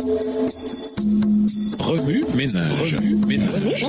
Remue ménage. Remue ménage.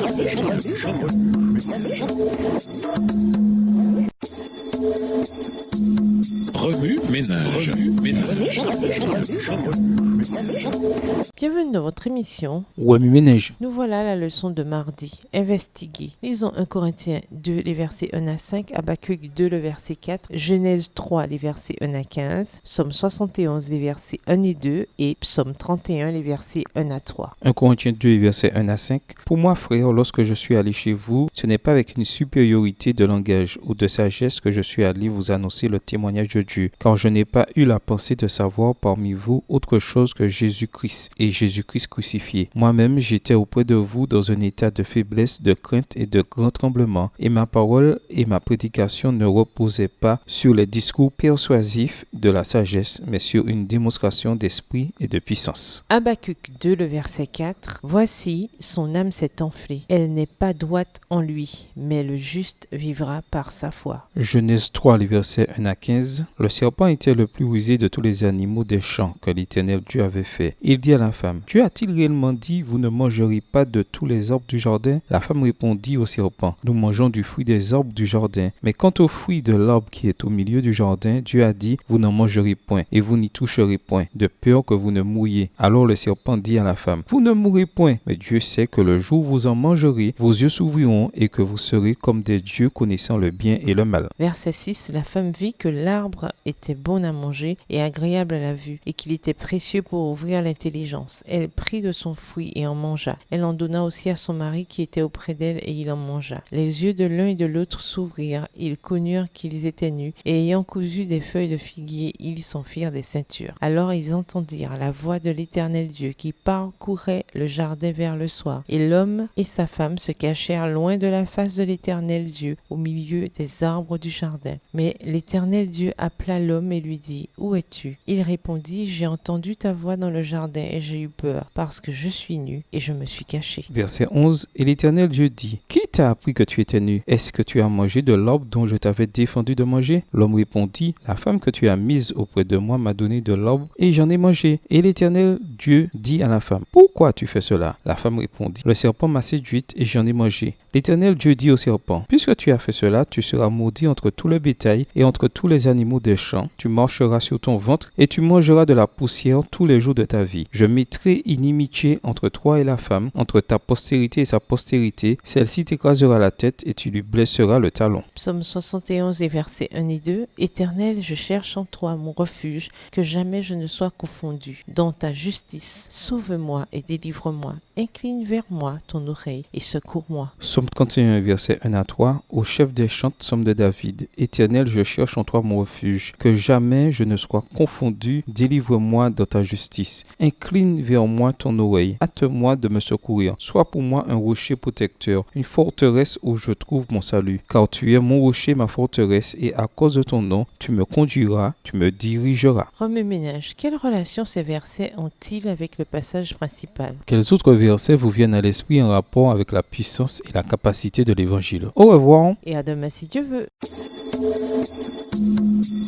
Bienvenue dans votre émission. Remue ménage. Nous voilà à la leçon de mardi. Investiguer. Lisons 1 Corinthiens 2, les versets 1 à 5, Habakkuk 2, le verset 4, Genèse 3, les versets 1 à 15, Psaume 71, les versets 1 et 2 et Psaume 31, les versets 1 à 3. 1 Corinthiens 2, les versets 1 à 5. Pour moi, frère, lorsque je suis allé chez vous, ce n'est pas avec une supériorité de langage ou de sagesse que je suis allé vous annoncer le témoignage de Dieu, car je n'ai pas eu la pensée de savoir parmi vous autre chose que Jésus-Christ et Jésus-Christ crucifié. Moi-même, j'étais auprès de vous dans un état de faiblesse, de crainte et de grand tremblement, et ma parole et ma prédication ne reposaient pas sur les discours persuasifs de la sagesse, mais sur une démonstration d'esprit et de puissance. Habakkuk 2, le verset 4. Voici, son âme s'est enflée. Elle n'est pas droite en lui, mais le juste vivra par sa foi. Genèse 3, les versets 1 à 15. Le serpent était le plus rusé de tous les animaux des champs que l'Éternel Dieu avait fait. Il dit à la femme, Dieu a-t-il réellement dit, vous ne mangerez pas de tous les arbres du jardin? La femme répondit au serpent, nous mangeons du fruit des arbres du jardin. Mais quant au fruit de l'arbre qui est au milieu du jardin, Dieu a dit, vous n'en mangerez point, et vous n'y toucherez point, de peur que vous ne mouriez. Alors le serpent dit à la femme, vous ne mourrez point, mais Dieu sait que le jour où vous en mangerez, vos yeux s'ouvriront et que vous serez comme des dieux connaissant le bien et le mal. Verset 6. La femme vit que l'arbre était bon à manger et agréable à la vue, et qu'il était précieux pour ouvrir l'intelligence. Elle prit de son fruit et en mangea. Elle en donna aussi à son mari qui était auprès d'elle, et il en mangea. Les yeux de l'un et de l'autre s'ouvrirent, ils connurent qu'ils étaient nus, et ayant cousu des feuilles de figuier, ils s'en firent des ceintures. Alors ils entendirent la voix de l'Éternel Dieu qui parcourait le jardin vers le soir. Et l'homme et sa femme se cachèrent loin de la face de l'Éternel Dieu, au milieu des arbres du jardin. Mais l'Éternel Dieu appela l'homme et lui dit, où es-tu? Il répondit, j'ai entendu ta voix dans le jardin et j'ai eu peur, parce que je suis nu et je me suis caché. Verset 11. Et l'Éternel Dieu dit, qui t'a appris que tu étais nu? Est-ce que tu as mangé de l'arbre dont je t'avais défendu de manger? L'homme répondit, la femme que tu as mise auprès de moi m'a donné de l'arbre et j'en ai mangé. Et l'Éternel Dieu dit à la femme, pourquoi tu fais cela? La femme répondit, le serpent m'a séduite et j'en ai mangé. L'Éternel Dieu dit au serpent, puisque tu as fait cela, tu seras maudit entre tout le bétail et entre tous les animaux des champs. Tu marcheras sur ton ventre et tu mangeras de la poussière tous les jours de ta vie. Je mettrai inimitié entre toi et la femme, entre ta postérité et sa postérité. Celle-ci t'écrasera la tête et tu lui blesseras le talon. Psaume 71 et versets 1 et 2. Éternel, je cherche en toi mon refuge, que jamais je ne sois confondu. Dans ta justice, sauve-moi et délivre-moi. Incline vers moi ton oreille et secours-moi. Psaume 31, verset 1 à 3. Au chef des chants, psaume de David. Éternel, je cherche en toi mon refuge, que jamais je ne sois confondu. Délivre-moi dans ta justice. Incline vers moi ton oreille. Hâte-moi de me secourir. Sois pour moi un rocher protecteur, une forteresse où je trouve mon salut. Car tu es mon rocher, ma forteresse, et à cause de ton nom, tu me conduiras, tu me dirigeras. Remue ménage. Quelle relation ces versets ont-ils avec le passage principal? Quels autres versets vous viennent à l'esprit en rapport avec la puissance et la capacité de l'Évangile? Au revoir. Et à demain si Dieu veut.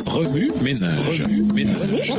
Remue ménage. Remue ménage.